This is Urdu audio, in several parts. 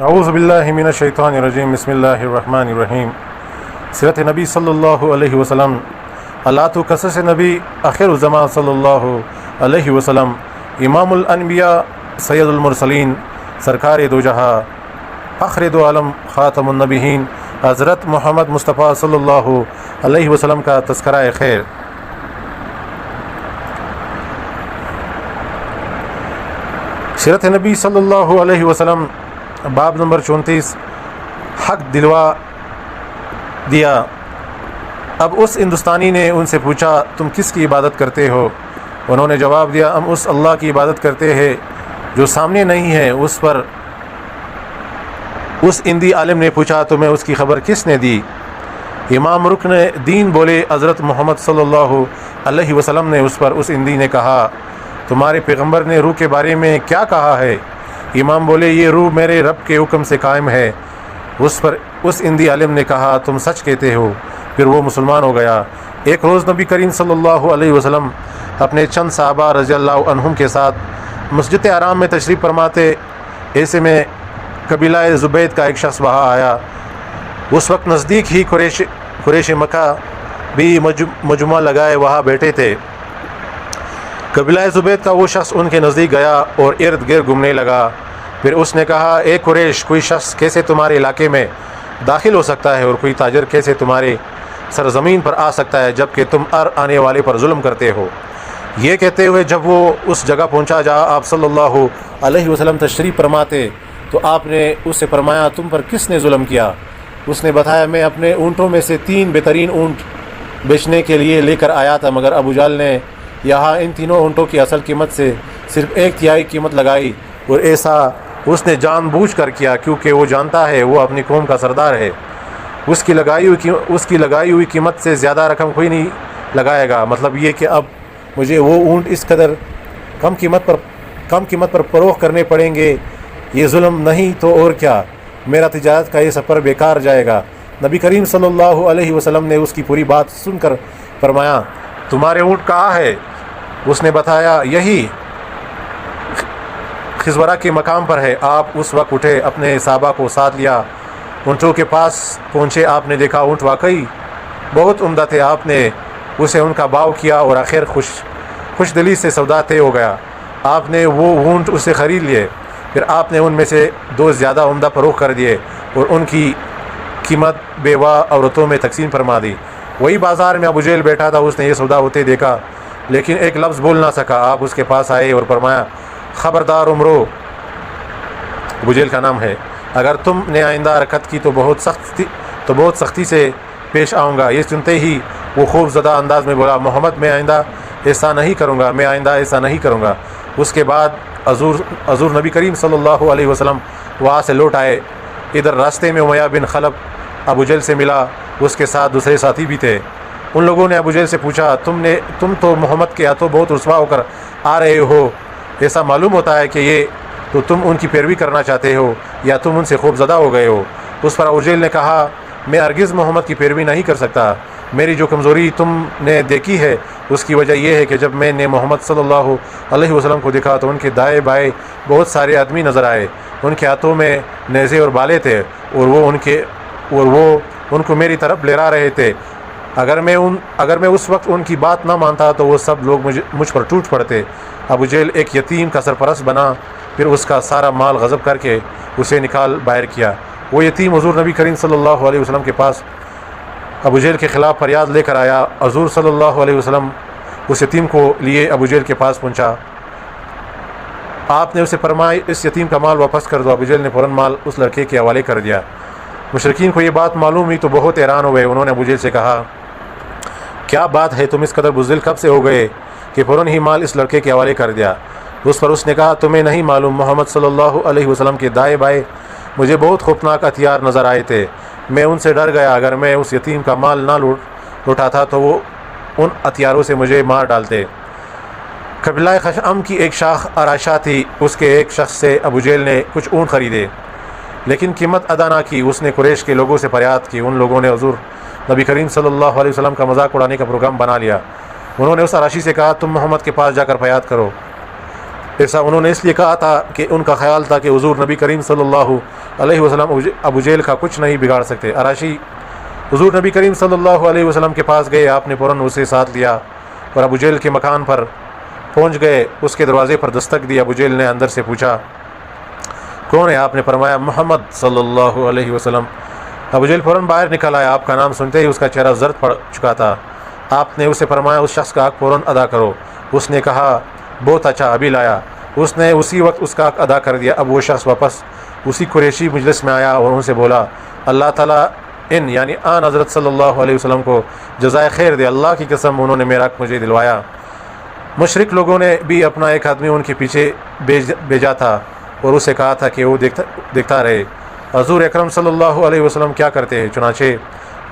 اعوذ باللہ من الشیطان الرجیم بسم اللہ الرحمن الرحیم سیرت نبی صلی اللہ علیہ وسلم آلات و قصص نبی آخر الزمان صلی اللہ علیہ وسلم امام الانبیاء سید المرسلین سرکار دو جہاں فخر دو عالم خاتم النبیین حضرت محمد مصطفیٰ صلی اللہ علیہ وسلم کا تذکرہ خیر۔ سیرت نبی صلی اللہ علیہ وسلم باب نمبر 34 حق دلوا دیا۔ اب اس ہندوستانی نے ان سے پوچھا تم کس کی عبادت کرتے ہو؟ انہوں نے جواب دیا ہم اس اللہ کی عبادت کرتے ہیں جو سامنے نہیں ہے اس پر۔ اس ہندی عالم نے پوچھا تمہیں اس کی خبر کس نے دی؟ امام رکن دین بولے حضرت محمد صلی اللہ علیہ وسلم نے اس پر۔ اس ہندی نے کہا تمہارے پیغمبر نے روح کے بارے میں کیا کہا ہے؟ امام بولے یہ روح میرے رب کے حکم سے قائم ہے۔ اس پر اس ہندی عالم نے کہا تم سچ کہتے ہو۔ پھر وہ مسلمان ہو گیا۔ ایک روز نبی کریم صلی اللہ علیہ وسلم اپنے چند صحابہ رضی اللہ عنہم کے ساتھ مسجد حرام میں تشریف فرماتے، ایسے میں قبیلہ زبید کا ایک شخص وہاں آیا۔ اس وقت نزدیک ہی قریش مکہ بھی مجمع لگائے وہاں بیٹھے تھے۔ قبیلہ زبید کا وہ شخص ان کے نزدیک گیا اور ارد گرد گھومنے لگا۔ پھر اس نے کہا اے قریش، کوئی شخص کیسے تمہارے علاقے میں داخل ہو سکتا ہے اور کوئی تاجر کیسے تمہارے سرزمین پر آ سکتا ہے جبکہ تم ہر آنے والے پر ظلم کرتے ہو؟ یہ کہتے ہوئے جب وہ اس جگہ پہنچا جہاں آپ صلی اللہ علیہ وسلم تشریف فرماتے تو آپ نے اس سے فرمایا تم پر کس نے ظلم کیا؟ اس نے بتایا میں اپنے اونٹوں میں سے 3 بہترین اونٹ بیچنے کے لیے لے کر آیا تھا، مگر ابو جہل نے یہاں ان تینوں اونٹوں کی اصل قیمت سے صرف 1/3 قیمت لگائی، اور ایسا اس نے جان بوجھ کر کیا کیونکہ وہ جانتا ہے وہ اپنی قوم کا سردار ہے۔ اس کی لگائی ہوئی قیمت سے زیادہ رقم کوئی نہیں لگائے گا۔ مطلب یہ کہ اب مجھے وہ اونٹ اس قدر کم قیمت پر فروخت کرنے پڑیں گے، یہ ظلم نہیں تو اور کیا؟ میرا تجارت کا یہ سفر بیکار جائے گا۔ نبی کریم صلی اللہ علیہ وسلم نے اس کی پوری بات سن کر فرمایا تمہارے اونٹ کہاں ہے؟ اس نے بتایا یہی خزورہ کے مقام پر ہے۔ آپ اس وقت اٹھے، اپنے صحابہ کو ساتھ لیا، اونٹوں کے پاس پہنچے۔ آپ نے دیکھا اونٹ واقعی بہت عمدہ تھے۔ آپ نے اسے ان کا بھاؤ کیا اور آخر خوش دلی سے سودا طے ہو گیا۔ آپ نے وہ اونٹ اسے خرید لیے۔ پھر آپ نے ان میں سے 2 زیادہ عمدہ فروخت کر دیے اور ان کی قیمت بیوہ عورتوں میں تقسیم فرما دی۔ وہی بازار میں ابو جہل بیٹھا تھا، اس نے یہ سودا ہوتے دیکھا لیکن ایک لفظ بول نہ سکا۔ آپ اس کے پاس آئے اور فرمایا خبردار عمرو، ابو جہل کا نام ہے، اگر تم نے آئندہ حرکت کی تو بہت سختی سے پیش آؤں گا۔ یہ سنتے ہی وہ خوف زدہ انداز میں بولا محمد میں آئندہ ایسا نہیں کروں گا۔ اس کے بعد حضور نبی کریم صلی اللہ علیہ وسلم وہاں سے لوٹ آئے۔ ادھر راستے میں امیہ بن خلف ابو جہل سے ملا، اس کے ساتھ دوسرے ساتھی بھی تھے۔ ان لوگوں نے ابو جہل سے پوچھا تم تو محمد کے ہاتھوں بہت رسوا ہو کر آ رہے ہو، ایسا معلوم ہوتا ہے کہ یہ تو تم ان کی پیروی کرنا چاہتے ہو یا تم ان سے خوف زدہ ہو گئے ہو؟ اس پر ابو جہل نے کہا میں ہرگز محمد کی پیروی نہیں کر سکتا۔ میری جو کمزوری تم نے دیکھی ہے اس کی وجہ یہ ہے کہ جب میں نے محمد صلی اللہ علیہ وسلم کو دیکھا تو ان کے دائیں بائیں بہت سارے آدمی نظر آئے، ان کے ہاتھوں میں نیزے اور بالے تھے اور وہ ان کو میری طرف لہرا رہے تھے۔ اگر میں اس وقت ان کی بات نہ مانتا تو وہ سب لوگ مجھ پر ٹوٹ پڑتے۔ ابو جہل ایک یتیم کا سرپرست بنا، پھر اس کا سارا مال غصب کر کے اسے نکال باہر کیا۔ وہ یتیم حضور نبی کریم صلی اللہ علیہ وسلم کے پاس ابو جہل کے خلاف فریاد لے کر آیا۔ حضور صلی اللہ علیہ وسلم اس یتیم کو لیے ابو جہل کے پاس پہنچا۔ آپ نے اسے فرمایا اس یتیم کا مال واپس کر دو۔ ابو جہل نے فوراً مال اس لڑکے کے حوالے کر دیا۔ مشرکین کو یہ بات معلوم ہوئی تو بہت حیران ہوئے۔ انہوں نے ابو جہل سے کہا کیا بات ہے، تم اس قدر بزدل کب سے ہو گئے کہ فوراً ہی مال اس لڑکے کے حوالے کر دیا؟ اس نے کہا تمہیں نہیں معلوم محمد صلی اللہ علیہ وسلم کے دائیں بائیں مجھے بہت خوفناک ہتھیار نظر آئے تھے، میں ان سے ڈر گیا۔ اگر میں اس یتیم کا مال نہ لوٹاتا تو وہ ان ہتھیاروں سے مجھے مار ڈالتے۔ قبیلہ خشعم کی ایک شاخ اراشا تھی، اس کے ایک شخص سے ابو جہل نے کچھ اونٹ خریدے لیکن قیمت ادا نہ کی۔ اس نے قریش کے لوگوں سے فریاد کی۔ ان لوگوں نے حضور نبی کریم صلی اللہ علیہ وسلم کا مذاق اڑانے کا پروگرام بنا لیا۔ انہوں نے اس اراشی سے کہا تم محمد کے پاس جا کر فریاد کرو۔ ایسا انہوں نے اس لیے کہا تھا کہ ان کا خیال تھا کہ حضور نبی کریم صلی اللہ علیہ وسلم ابو جہل کا کچھ نہیں بگاڑ سکتے۔ عراشی حضور نبی کریم صلی اللہ علیہ وسلم کے پاس گئے، آپ نے فوراً اسے ساتھ لیا اور ابو جہل کے مکان پر پہنچ گئے، اس کے دروازے پر دستک دی۔ ابو جہل نے اندر سے پوچھا کون ہے؟ آپ نے فرمایا محمد صلی اللہ علیہ وسلم۔ ابو جہل فوراً باہر نکل آیا، آپ کا نام سنتے ہی اس کا چہرہ زرد پڑ چکا تھا۔ آپ نے اسے فرمایا اس شخص کا حق فوراً ادا کرو۔ اس نے کہا بہت اچھا، ابھی لایا۔ اس نے اسی وقت اس کا حق ادا کر دیا۔ اب وہ شخص واپس اسی قریشی مجلس میں آیا اور ان سے بولا اللہ تعالیٰ یعنی آن حضرت صلی اللہ علیہ وسلم کو جزائے خیر دے، اللہ کی قسم انہوں نے میرا حق مجھے دلوایا۔ مشرک لوگوں نے بھی اپنا ایک آدمی ان کے پیچھے بھیجا تھا اور اسے کہا تھا کہ وہ دیکھتا رہے حضور اکرم صلی اللہ علیہ وسلم کیا کرتے ہیں۔ چنانچہ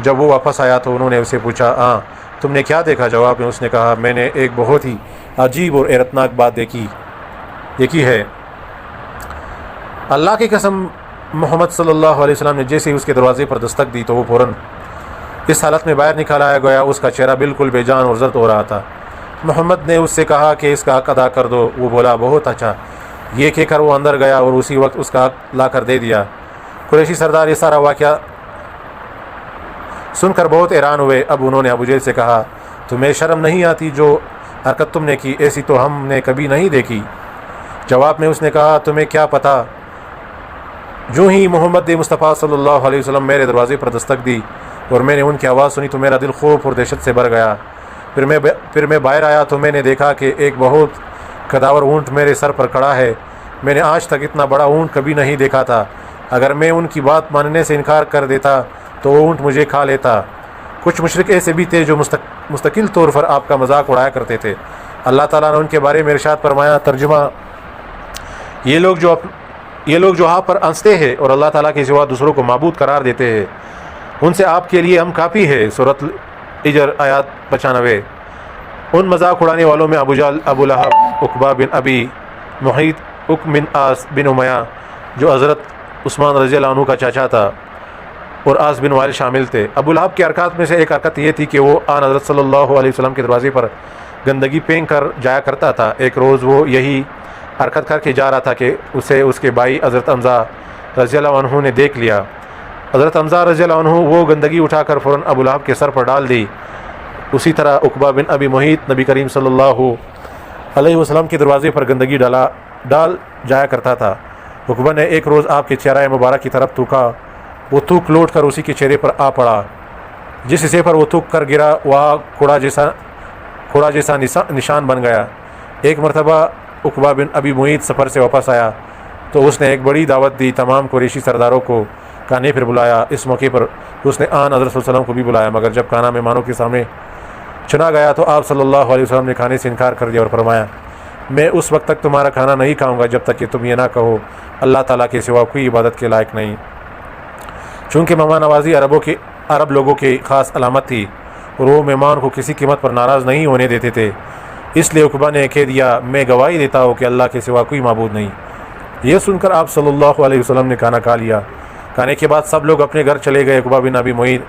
جب وہ واپس آیا تو انہوں نے اسے پوچھا تم نے کیا دیکھا؟ جواب میں اس نے کہا میں نے ایک بہت ہی عجیب اور حیرتناک بات دیکھی ہے۔ اللہ کی قسم محمد صلی اللہ علیہ وسلم نے جیسے ہی اس کے دروازے پر دستک دی تو وہ فوراً اس حالت میں باہر نکالا گیا، اس کا چہرہ بالکل بے جان اور زرد ہو رہا تھا۔ محمد نے اس سے کہا کہ اس کا حق ادا کر دو۔ وہ بولا بہت اچھا۔ یہ کہہ کر وہ اندر گیا اور اسی وقت اس کا حق لا کر دے دیا۔ قریشی سردار یہ سارا واقعہ سن کر بہت حیران ہوئے۔ اب انہوں نے ابو جہل سے کہا تمہیں شرم نہیں آتی؟ جو حرکت تم نے کی ایسی تو ہم نے کبھی نہیں دیکھی۔ جواب میں اس نے کہا تمہیں کیا پتہ؟ جو ہی محمد مصطفیٰ صلی اللہ علیہ وسلم میرے دروازے پر دستک دی اور میں نے ان کی آواز سنی تو میرا دل خوف اور دہشت سے بھر گیا۔ پھر میں باہر آیا تو میں نے دیکھا کہ ایک بہت قداور اونٹ میرے سر پر کھڑا ہے۔ میں نے آج تک اتنا بڑا اونٹ کبھی نہیں دیکھا تھا۔ اگر میں ان کی بات ماننے سے انکار کر دیتا تو وہ اونٹ مجھے کھا لیتا۔ کچھ مشرک ایسے بھی تھے جو مستقل طور پر آپ کا مذاق اڑایا کرتے تھے۔ اللہ تعالیٰ نے ان کے بارے میں ارشاد فرمایا، ترجمہ یہ لوگ جو آپ پر ہنستے ہیں اور اللہ تعالیٰ کے سوا دوسروں کو معبود قرار دیتے ہیں، ان سے آپ کے لیے ہم کافی ہے۔ سورۃ الحجر آیات 95۔ ان مذاق اڑانے والوں میں ابو جہل، ابو لہب، عقبہ بن ابی معیط، عقبہ بن عاص بن امیہ جو حضرت عثمان رضی اللہ عنہ کا چاچا تھا، اور عاص بن وائل شامل تھے۔ ابو لہب کی حرکات میں سے ایک حرکت یہ تھی کہ وہ آن حضرت صلی اللہ علیہ وسلم کے دروازے پر گندگی پھینک کر جایا کرتا تھا۔ ایک روز وہ یہی حرکت کر کے جا رہا تھا کہ اسے اس کے بھائی حضرت حمزہ رضی اللہ عنہ نے دیکھ لیا۔ حضرت حمزہ رضی اللہ عنہ وہ گندگی اٹھا کر فوراً ابو لہب کے سر پر ڈال دی۔ اسی طرح عقبہ بن ابی معیط نبی کریم صلی اللہ علیہ وسلم کے دروازے پر گندگی ڈال جایا کرتا تھا۔ عقبہ نے ایک روز آپ کے چہرہ مبارک کی طرف تھوکا، وہ تھوک لوٹ کر اسی کے چہرے پر آ پڑا۔ جس حصے پر وہ تھوک کر گرا وہاں کوڑا جیسا نشان بن گیا۔ ایک مرتبہ عقبہ بن ابی معیط سفر سے واپس آیا تو اس نے ایک بڑی دعوت دی، تمام قریشی سرداروں کو کھانے پر بلایا۔ اس موقع پر اس نے آن حضرت صلی اللہ علیہ وسلم کو بھی بلایا، مگر جب کھانا مہمانوں کے سامنے چنا گیا تو آپ صلی اللہ علیہ وسلم نے کھانے سے انکار کر دیا اور فرمایا میں اس وقت تک تمہارا کھانا نہیں کھاؤں گا جب تک کہ تم یہ نہ کہو اللہ تعالیٰ کے سوا کوئی عبادت کے لائق نہیں۔ چونکہ مہمان نوازی عرب لوگوں کی خاص علامت تھی اور وہ مہمان کو کسی قیمت پر ناراض نہیں ہونے دیتے تھے، اس لیے عقبہ نے کہہ دیا میں گواہی دیتا ہوں کہ اللہ کے سوا کوئی معبود نہیں۔ یہ سن کر آپ صلی اللہ علیہ وسلم نے کھانا کھا لیا۔ کھانے کے بعد سب لوگ اپنے گھر چلے گئے۔ عقبہ بن ابی معیط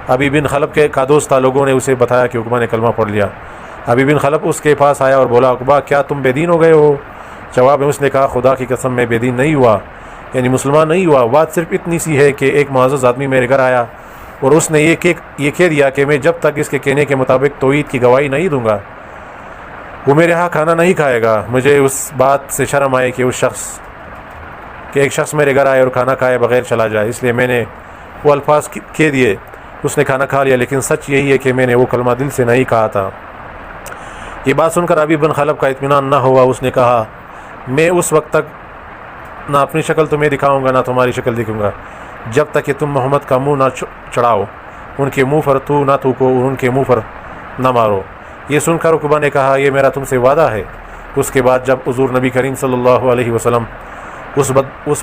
ابی بن خلف کا دوست تھا۔ لوگوں نے اسے بتایا کہ عقبہ نے کلمہ پڑھ لیا۔ ابی بن خلف اس کے پاس آیا اور بولا عقبہ کیا تم بے دین ہو گئے ہو؟ جواب میں اس نے کہا خدا کی قسم میں بے دین نہیں ہوا، یعنی مسلمان نہیں ہوا۔ بات صرف اتنی سی ہے کہ ایک معزز آدمی میرے گھر آیا اور اس نے یہ کہہ دیا کہ میں جب تک اس کے کہنے کے مطابق توحید کی گواہی نہیں دوں گا وہ میرے ہاں کھانا نہیں کھائے گا۔ مجھے اس بات سے شرم آئی کہ ایک شخص میرے گھر آئے اور کھانا کھائے بغیر چلا جائے، اس لیے میں نے وہ الفاظ کہہ دیے۔ اس نے کھانا کھا لیا، لیکن سچ یہی ہے کہ میں نے وہ کلمہ دل سے نہیں کہا تھا۔ یہ بات سن کر ابی بن خلف کا اطمینان نہ ہوا۔ اس نے کہا میں اس وقت تک نہ اپنی شکل تمہیں دکھاؤں گا نہ تمہاری شکل دکھوں گا جب تک کہ تم محمد کا منہ نہ چڑھاؤ، ان کے منہ پر تو نہ تھوکو اور ان کے منہ پر نہ مارو۔ یہ سن کر عقبہ نے کہا یہ میرا تم سے وعدہ ہے۔ اس کے بعد جب حضور نبی کریم صلی اللہ علیہ وسلم اس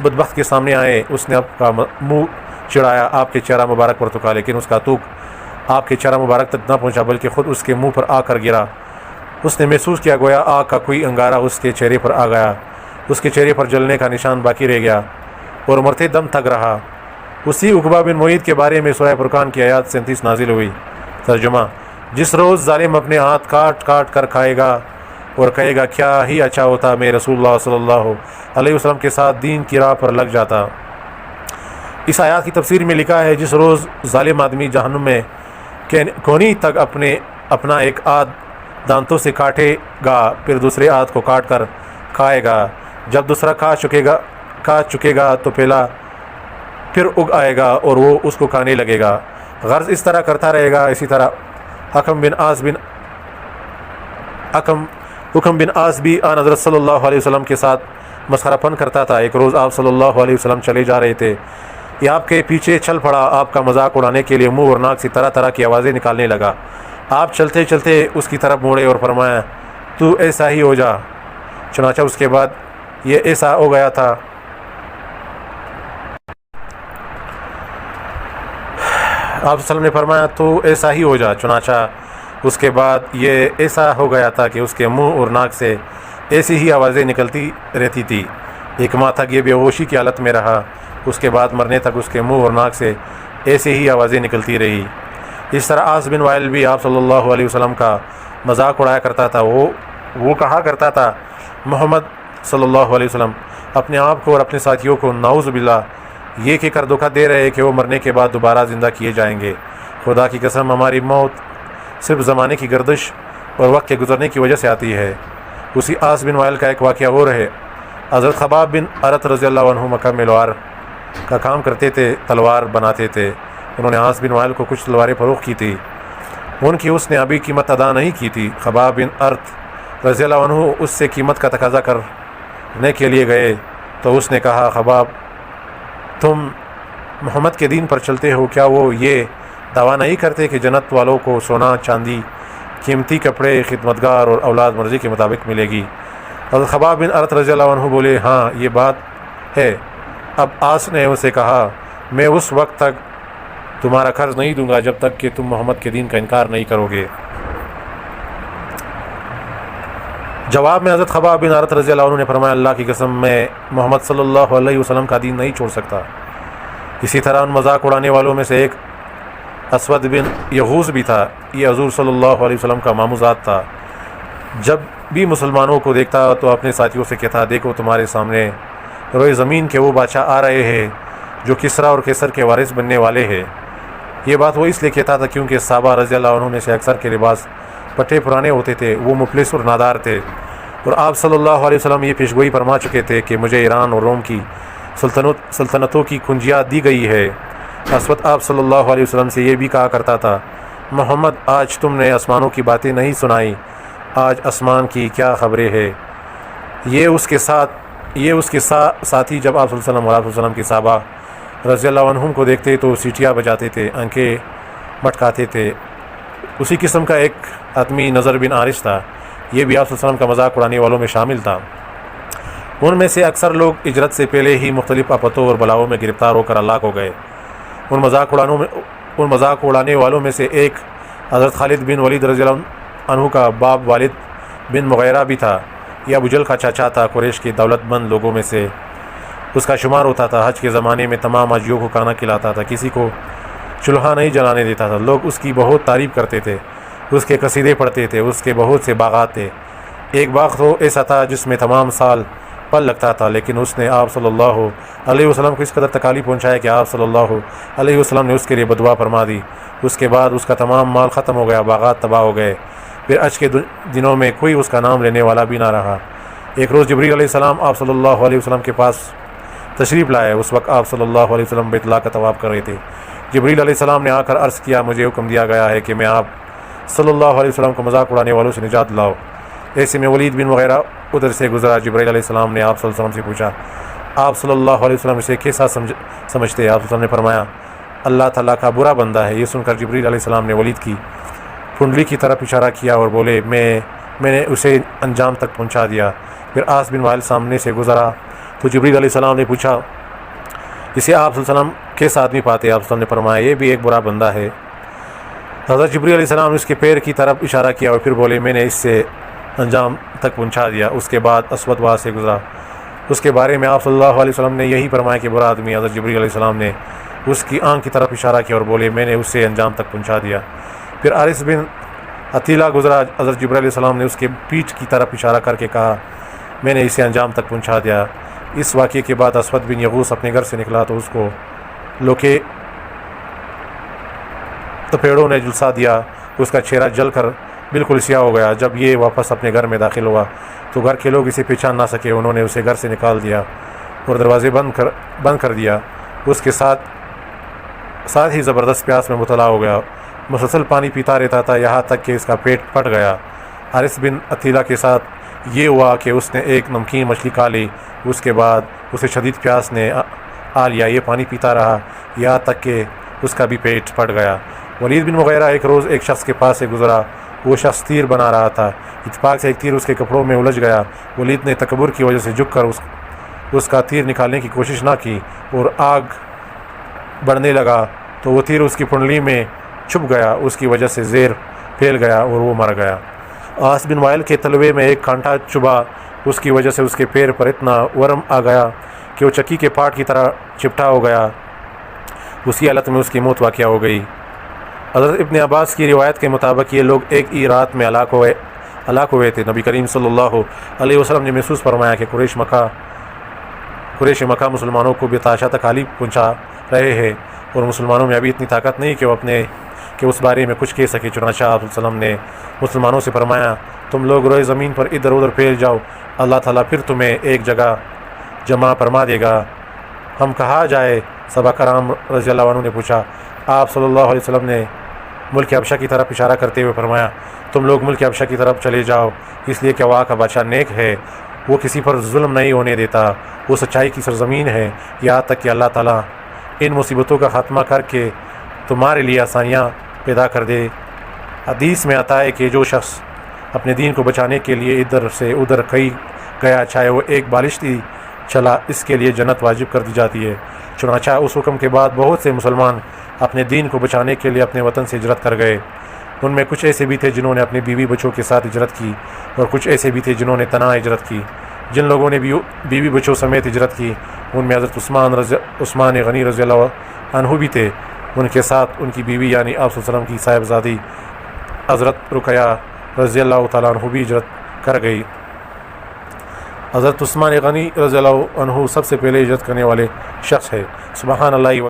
بدبخت کے سامنے آئے، اس نے آپ کا منہ چڑھایا، آپ کے چہرہ مبارک پر تھوکا، لیکن اس کا تھوک آپ کے چہرہ مبارک تک نہ پہنچا بلکہ خود اس کے منہ پر آ کر گرا۔ اس نے محسوس کیا گویا آگ کا کوئی انگارہ اس کے چہرے پر آ گیا۔ اس کے چہرے پر جلنے کا نشان باقی رہ گیا اور مرتے دم تک رہا۔ اسی عقبہ بن معیط کے بارے میں سورہ فرقان کی آیات 37 نازل ہوئی۔ ترجمہ جس روز ظالم اپنے ہاتھ کاٹ کاٹ کر کھائے گا اور کہے گا کیا ہی اچھا ہوتا میں رسول اللہ صلی اللہ علیہ وسلم کے ساتھ دین کی راہ پر لگ جاتا۔ اس آیات کی تفسیر میں لکھا ہے جس روز ظالم آدمی جہنم میں کونی تک اپنا ایک آدھ دانتوں سے کاٹے گا، پھر دوسرے آدھ کو کاٹ کر کھائے گا، جب دوسرا کھا چکے گا تو پہلا پھر اگ آئے گا اور وہ اس کو کھانے لگے گا۔ غرض اس طرح کرتا رہے گا۔ اسی طرح حکم بن عاص بھی آن حضرت صلی اللہ علیہ وسلم کے ساتھ مسخرہ پن کرتا تھا۔ ایک روز آپ صلی اللہ علیہ وسلم چلے جا رہے تھے، یہ آپ کے پیچھے چل پڑا، آپ کا مذاق اڑانے کے لیے منہ اور ناک سے طرح طرح کی آوازیں نکالنے لگا۔ آپ چلتے چلتے اس کی طرف موڑے اور فرمایا، تو ایسا ہی ہو جا۔ چنانچہ اس کے بعد یہ ایسا ہو گیا تھا۔ آپ وسلم نے فرمایا تو ایسا ہی ہو جا۔ چنانچہ اس کے بعد یہ ایسا ہو گیا تھا کہ اس کے منہ اور ناک سے ایسی ہی آوازیں نکلتی رہتی تھی۔ ایک ماہ تک یہ بے ہوشی کی حالت میں رہا، اس کے بعد مرنے تک اس کے منہ اور ناک سے ایسی ہی آوازیں نکلتی رہی۔ اس طرح عاص بن وائل بھی آپ صلی اللہ علیہ وسلم کا مذاق اڑایا کرتا تھا۔ وہ کہا کرتا تھا، محمد صلی اللہ علیہ وسلم اپنے آپ کو اور اپنے ساتھیوں کو نعوذ باللہ یہ کہہ کر دھوکہ دے رہے کہ وہ مرنے کے بعد دوبارہ زندہ کیے جائیں گے۔ خدا کی قسم ہماری موت صرف زمانے کی گردش اور وقت کے گزرنے کی وجہ سے آتی ہے۔ اسی عاص بن وائل کا ایک واقعہ اور ہے۔ حضرت خباب بن ارت رضی اللہ عنہ مکہ میں لوہار کا کام کرتے تھے، تلوار بناتے تھے۔ انہوں نے عاص بن وائل کو کچھ تلواریں فروخت کی تھی، ان کی اس نے ابھی قیمت ادا نہیں کی تھی۔ خباب بن ارت رضی اللہ عنہ اس سے قیمت کا تقاضا کرنے کے لیے گئے تو اس نے کہا، خباب تم محمد کے دین پر چلتے ہو، کیا وہ یہ دعویٰ نہیں کرتے کہ جنت والوں کو سونا چاندی، قیمتی کپڑے، خدمتگار اور اولاد مرضی کے مطابق ملے گی؟ حضرت خباب بن ارت رضی اللہ عنہ بولے، ہاں یہ بات ہے۔ اب عاص نے اسے کہا، میں اس وقت تک تمہارا قرض نہیں دوں گا جب تک کہ تم محمد کے دین کا انکار نہیں کرو گے۔ جواب میں حضرت خباب بن ارت رضی اللہ عنہ نے فرمایا، اللہ کی قسم میں محمد صلی اللہ علیہ وسلم کا دین نہیں چھوڑ سکتا۔ اسی طرح ان مذاق اڑانے والوں میں سے ایک اسود بن یغوث بھی تھا۔ یہ حضور صلی اللہ علیہ وسلم کا ماموزاد تھا۔ جب بھی مسلمانوں کو دیکھتا تو اپنے ساتھیوں سے کہتا، دیکھو تمہارے سامنے روئے زمین کے وہ بادشاہ آ رہے ہیں جو کسریٰ اور قیصر کے وارث بننے والے ہیں۔ یہ بات وہ اس لیے کہتا تھا کیونکہ صحابہ رضی اللہ عنہ میں سے اکثر کے لباس پٹے پرانے ہوتے تھے، وہ مفلس اور نادار تھے، اور آپ صلی اللہ علیہ وسلم یہ پیشگوئی فرما چکے تھے کہ مجھے ایران اور روم کی سلطنتوں کی کنجیاں دی گئی ہے۔ اسود آپ صلی اللہ علیہ وسلم سے یہ بھی کہا کرتا تھا، محمد آج تم نے آسمانوں کی باتیں نہیں سنائی، آج آسمان کی کیا خبریں ہیں؟ یہ اس کے ساتھی جب آپ صلی اللہ علیہ وسلم کے صحابہ رضی اللہ عنہم کو دیکھتے تو سیٹیاں بجاتے تھے، آنکھیں مٹکاتے تھے۔ اسی قسم کا ایک آدمی نظر بن عارش تھا، یہ بھی آپ صلی اللہ علیہ وسلم کا مذاق اڑانے والوں میں شامل تھا۔ ان میں سے اکثر لوگ ہجرت سے پہلے ہی مختلف آفتوں اور بلاؤں میں گرفتار ہو کر ہلاک ہو گئے۔ ان مذاق اڑانے والوں میں سے ایک حضرت خالد بن ولید رضی اللہ عنہ کا باپ والد بن مغیرہ بھی تھا۔ یہ ابو جہل کا چاچا تھا، قریش کے دولت مند لوگوں میں سے اس کا شمار ہوتا تھا۔ حج کے زمانے میں تمام حاجیوں کو کھانا کھلاتا تھا، کسی کو چولہا نہیں جلانے دیتا تھا۔ لوگ اس کی بہت تعریف کرتے تھے، اس کے قصیدے پڑھتے تھے، اس کے بہت سے باغات تھے۔ ایک باغ تو ایسا تھا جس میں تمام سال پھل لگتا تھا، لیکن اس نے آپ صلی اللہ علیہ وسلم کو اس قدر تکالیف پہنچایا کہ آپ صلی اللہ علیہ وسلم نے اس کے لیے بدعا فرما دی۔ اس کے بعد اس کا تمام مال ختم ہو گیا، باغات تباہ ہو گئے، پھر حج کے دنوں میں کوئی اس کا نام لینے والا بھی نہ رہا۔ ایک روز جبریل علیہ السلام آپ صلی اللہ علیہ وسلم کے پاس تشریف لائے۔ اس وقت آپ صلی اللہ علیہ وسلم بیت اللہ کا طواف کر رہے تھے۔ جبریل علیہ السلام نے آ کر عرض کیا، مجھے حکم دیا گیا ہے کہ میں آپ صلی اللہ علیہ وسلم کو مذاق اڑانے والوں سے نجات لاؤ۔ ایسے میں ولید بن مغیرہ ادھر سے گزرا۔ جبریل علیہ السلام نے آپ صلی اللہ علیہ وسلم سے پوچھا، آپ صلی اللہ علیہ وسلم اسے کیسا سمجھتے ہیں؟ آپ صلی اللہ علیہ وسلم نے فرمایا، اللہ تعالیٰ کا برا بندہ ہے۔ یہ سن کر جبریل علیہ السلام نے ولید کی کنڈلی کی طرف اشارہ کیا اور بولے، میں نے اسے انجام تک پہنچا دیا۔ پھر عاص بن وائل سامنے سے گزرا تو جبریل علیہ السلام نے پوچھا، اسے آپ صلی اللہ علیہ وسلم کیسا آدمی پاتے؟ آپ صلی اللہ علیہ وسلم نے فرمایا، یہ بھی ایک برا بندہ ہے۔ حضرت جبریل علیہ السلام نے اس کے پیر کی طرف اشارہ کیا اور پھر بولے، میں نے اس سے انجام تک پہنچا دیا۔ اس کے بعد اسود وہاں سے گزرا، اس کے بارے میں آپ صلی اللہ علیہ وسلم نے یہی فرمایا کہ برا آدمی۔ حضرت جبریل علیہ السلام نے اس کی آنکھ کی طرف اشارہ کیا اور بولے، میں نے اس سے انجام تک پہنچا دیا۔ پھر عارث بن عطیلہ گزرا۔ حضرت جبریل علیہ السلام نے اس کے پیٹھ کی طرف اشارہ کر کے کہا، میں نے اسے انجام تک پہنچا دیا۔ اس واقعے کے بعد اسود بن یغوث اپنے گھر سے نکلا تو اس کو لو کہ تپیڑوں نے جلسا دیا، اس کا چہرہ جل کر بالکل سیاہ ہو گیا۔ جب یہ واپس اپنے گھر میں داخل ہوا تو گھر کے لوگ اسے پہچان نہ سکے، انہوں نے اسے گھر سے نکال دیا اور دروازے بند کر دیا۔ اس کے ساتھ ہی زبردست پیاس میں مبتلا ہو گیا، مسلسل پانی پیتا رہتا تھا، یہاں تک کہ اس کا پیٹ پھٹ گیا۔ حارث بن عطیلہ کے ساتھ یہ ہوا کہ اس نے ایک نمکین مچھلی کھا لی، اس کے بعد اسے شدید پیاس نے آ لیا، یہ پانی پیتا رہا یہاں تک کہ اس کا بھی پیٹ پھٹ گیا۔ ولید بن مغیرہ ایک روز ایک شخص کے پاس سے گزرا، وہ شخص تیر بنا رہا تھا، اتفاق سے ایک تیر اس کے کپڑوں میں الجھ گیا۔ ولید نے تکبر کی وجہ سے جھک کر اس کا تیر نکالنے کی کوشش نہ کی اور آگ بڑھنے لگا تو وہ تیر اس کی پنڈلی میں چھپ گیا، اس کی وجہ سے زہر پھیل گیا اور وہ مر گیا۔ عاص بن وائل کے تلوے میں ایک کانٹا چبھا، اس کی وجہ سے اس کے پیر پر اتنا ورم آ گیا کہ وہ چکی کے پاٹ کی طرح چپٹا ہو گیا، اسی حالت میں اس کی موت واقع ہو گئی۔ حضرت ابن عباس کی روایت کے مطابق یہ لوگ ایک ہی رات میں ہلاک ہوئے تھے۔ نبی کریم صلی اللہ علیہ وسلم نے محسوس فرمایا کہ قریش مکہ مسلمانوں کو بتاشا تکالیف پہنچا رہے ہیں اور مسلمانوں میں ابھی اتنی طاقت نہیں کہ اس بارے میں کچھ کہہ سکے۔ چنانچہ آپ صلی اللہ علیہ وسلم نے مسلمانوں سے فرمایا، تم لوگ روئے زمین پر ادھر ادھر پھیل جاؤ، اللہ تعالیٰ پھر تمہیں ایک جگہ جمع فرما دے گا۔ ہم کہاں جائے؟ صحابہ کرام رضی اللہ عنہ نے پوچھا۔ آپ صلی اللہ علیہ وسلم نے ملک حبشہ کی طرف اشارہ کرتے ہوئے فرمایا، تم لوگ ملک حبشہ کی طرف چلے جاؤ، اس لیے کہ وہاں کا بادشاہ نیک ہے، وہ کسی پر ظلم نہیں ہونے دیتا، وہ سچائی کی سرزمین ہے، یہاں تک کہ اللہ تعالیٰ ان مصیبتوں کا خاتمہ کر کے تمہارے لیے آسانیاں پیدا کر دے۔ حدیث میں آتا ہے کہ جو شخص اپنے دین کو بچانے کے لیے ادھر سے ادھر کہیں گیا، چاہے وہ ایک بالشتی چلا، اس کے لیے جنت واجب کر دی جاتی ہے۔ چنانچہ اس حکم کے بعد بہت سے مسلمان اپنے دین کو بچانے کے لیے اپنے وطن سے ہجرت کر گئے۔ ان میں کچھ ایسے بھی تھے جنہوں نے اپنی بیوی بچوں کے ساتھ ہجرت کی، اور کچھ ایسے بھی تھے جنہوں نے تنہا ہجرت کی۔ جن لوگوں نے بیوی بچوں سمیت ہجرت کی، ان میں حضرت عثمان غنی رضی اللہ عنہ بھی تھے، ان کے ساتھ ان کی بیوی یعنی آپ صلی اللہ علیہ وسلم کی صاحبزادی حضرت رقیہ رضی اللہ تعالیٰ عنہ بھی ہجرت کر گئی۔ حضرت عثمان غنی رضی اللہ عنہ سب سے پہلے ہجرت کرنے والے شخص ہے۔ سبحان اللہ۔